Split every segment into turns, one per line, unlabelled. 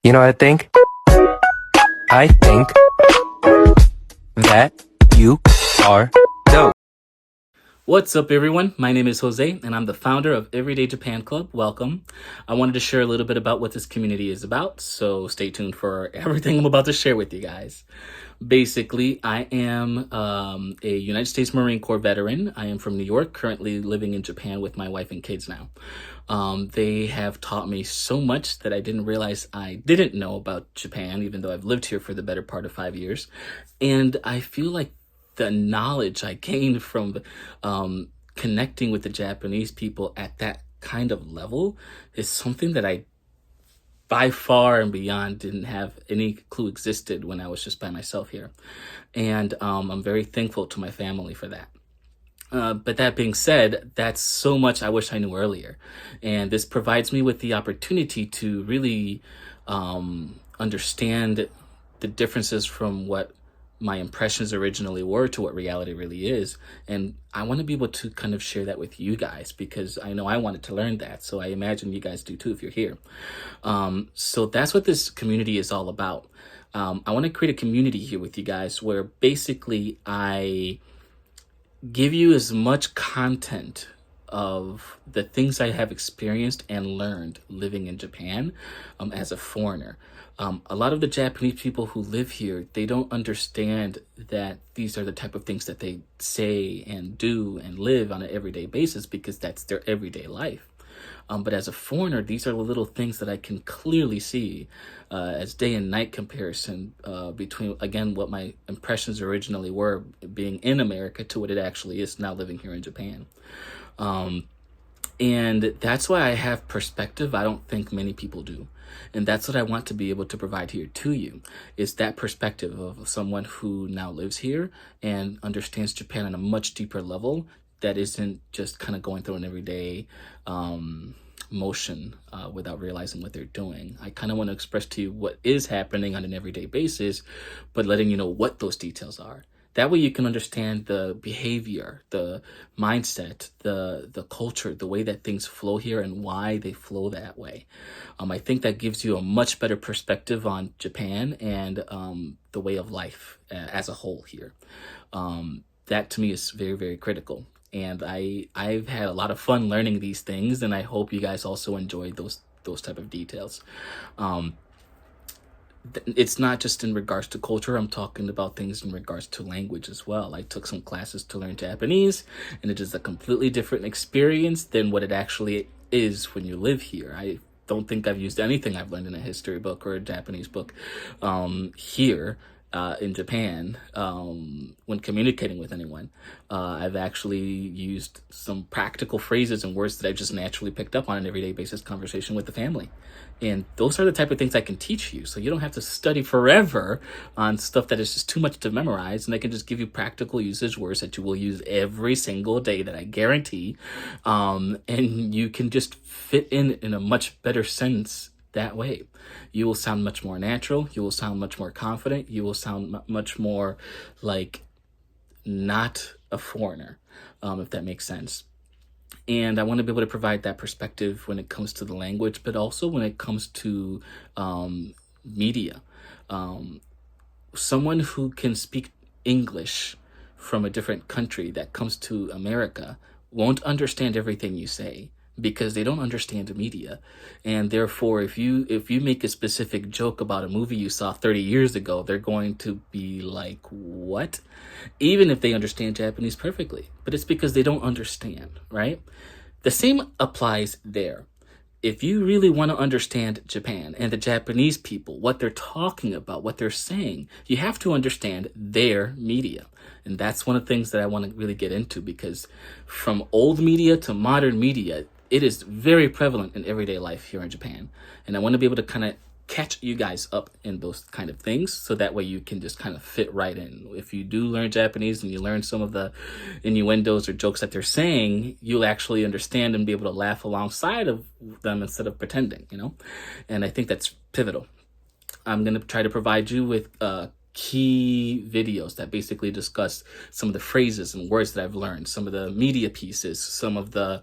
You know what I think? I think that you are dope.
What's up, everyone? My name is Jose, and I'm the founder of Everyday Japan Club. Welcome. I wanted to share a little bit about what this community is about, so stay tuned for everything I'm about to share with you guys. Basically, I am a United States Marine Corps veteran. I am from New York, currently living in Japan with my wife and kids now. They have taught me so much that I didn't realize I didn't know about Japan, even though I've lived here for the better part of 5 years. And I feel like the knowledge I gained from connecting with the Japanese people at that kind of level is something that I by far and beyond didn't have any clue existed when I was just by myself here. And I'm very thankful to my family for that. But that being said, that's so much I wish I knew earlier. And this provides me with the opportunity to really understand the differences from what my impressions originally were to what reality really is. And I want to be able to kind of share that with you guys because I know I wanted to learn that. So I imagine you guys do too if you're here. So that's what this community is all about. I want to create a community here with you guys where basically I give you as much content of the things I have experienced and learned living in Japan as a foreigner. A lot of the Japanese people who live here, they don't understand that these are the type of things that they say and do and live on an everyday basis because that's their everyday life. But as a foreigner, these are the little things that I can clearly see as day and night comparison between, again, what my impressions originally were being in America to what it actually is now living here in Japan. And that's why I have perspective I don't think many people do. And that's what I want to be able to provide here to you, is that perspective of someone who now lives here and understands Japan on a much deeper level that isn't just kind of going through an everyday motion without realizing what they're doing. I kind of want to express to you what is happening on an everyday basis, but letting you know what those details are. That way you can understand the behavior, the mindset, the culture, the way that things flow here and why they flow that way. I think that gives you a much better perspective on Japan and the way of life as a whole here. That to me is very, very critical. And I've had a lot of fun learning these things, and I hope you guys also enjoy those type of details. It's not just in regards to culture. I'm talking about things in regards to language as well. I took some classes to learn Japanese, and it is a completely different experience than what it actually is when you live here. I don't think I've used anything I've learned in a history book or a Japanese book here in Japan when communicating with anyone. I've actually used some practical phrases and words that I just naturally picked up on an everyday basis conversation with the family. And those are the type of things I can teach you. So you don't have to study forever on stuff that is just too much to memorize. And I can just give you practical usage words that you will use every single day that I guarantee. And you can just fit in a much better sense that way. You will sound much more natural. You will sound much more confident. You will sound much more like not a foreigner, if that makes sense. And I want to be able to provide that perspective when it comes to the language, but also when it comes to media. Someone who can speak English from a different country that comes to America won't understand everything you say because they don't understand the media. And therefore, if you make a specific joke about a movie you saw 30 years ago, they're going to be like, what? Even if they understand Japanese perfectly. But it's because they don't understand, right? The same applies there. If you really want to understand Japan and the Japanese people, what they're talking about, what they're saying, you have to understand their media. And that's one of the things that I want to really get into, because from old media to modern media, it is very prevalent in everyday life here in Japan. And I want to be able to kind of catch you guys up in those kind of things, so that way you can just kind of fit right in. If you do learn Japanese and you learn some of the innuendos or jokes that they're saying, you'll actually understand and be able to laugh alongside of them instead of pretending, you know? And I think that's pivotal. I'm going to try to provide you with key videos that basically discuss some of the phrases and words that I've learned, some of the media pieces, some of the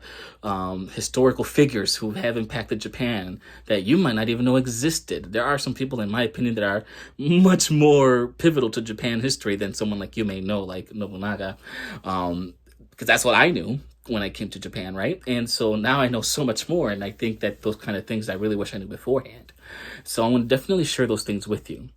historical figures who have impacted Japan that you might not even know existed. There are some people, in my opinion, that are much more pivotal to Japan history than someone like you may know, like Nobunaga, because that's what I knew when I came to Japan, right? And so now I know so much more, and I think that those kind of things I really wish I knew beforehand. So I want to definitely share those things with you.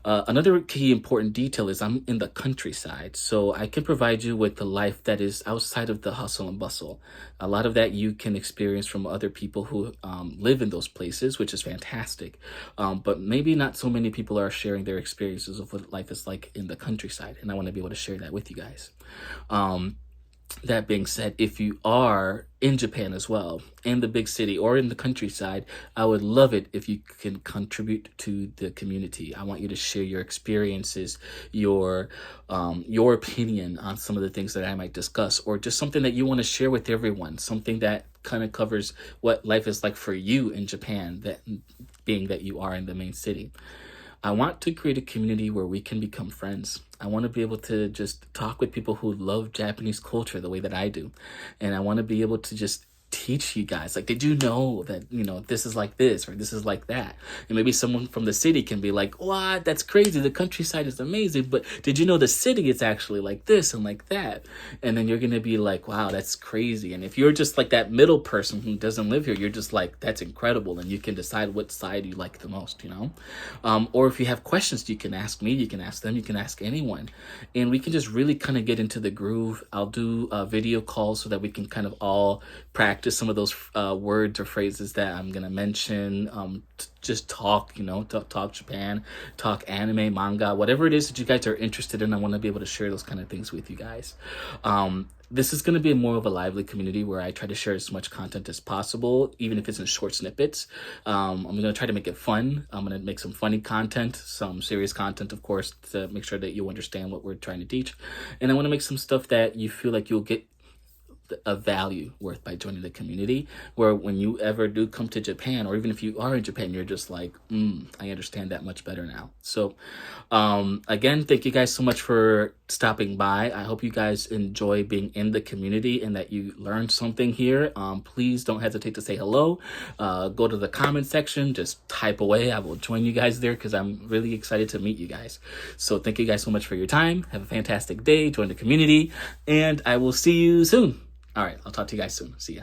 Another key important detail is I'm in the countryside, so I can provide you with the life that is outside of the hustle and bustle. A lot of that you can experience from other people who live in those places, which is fantastic. But maybe not so many people are sharing their experiences of what life is like in the countryside, and I want to be able to share that with you guys. That being said, if you are in Japan as well, in the big city or in the countryside, I would love it if you can contribute to the community. I want you to share your experiences, your opinion on some of the things that I might discuss, or just something that you want to share with everyone, something that kind of covers what life is like for you in Japan, that being that you are in the main city. I want to create a community where we can become friends. I want to be able to just talk with people who love Japanese culture the way that I do. And I want to be able to just teach you guys, like, did you know that, this is like this or this is like that? And maybe someone from the city can be like, what? That's crazy. The countryside is amazing. But did you know the city is actually like this and like that? And then you're going to be like, wow, that's crazy. And if you're just like that middle person who doesn't live here, you're just like, that's incredible. And you can decide what side you like the most, or if you have questions, you can ask me, you can ask them, you can ask anyone. And we can just really kind of get into the groove. I'll do video calls so that we can kind of all practice some of those words or phrases that I'm gonna mention. Just talk, talk Japan, talk anime, manga, whatever it is that you guys are interested in. I want to be able to share those kind of things with you guys. This is going to be more of a lively community where I try to share as much content as possible, even if it's in short snippets. I'm going to try to make it fun. I'm going to make some funny content, some serious content, of course, to make sure that you understand what we're trying to teach. And I want to make some stuff that you feel like you'll get a value worth by joining the community, where when you ever do come to Japan, or even if you are in Japan, you're just like, I understand that much better now. So again, thank you guys so much for stopping by. I hope you guys enjoy being in the community and that you learned something here. Please don't hesitate to say hello. Go to the comment section, just type away. I will join you guys there because I'm really excited to meet you guys. So thank you guys so much for your time. Have a fantastic day. Join the community, and I will see you soon. All right, I'll talk to you guys soon. See ya.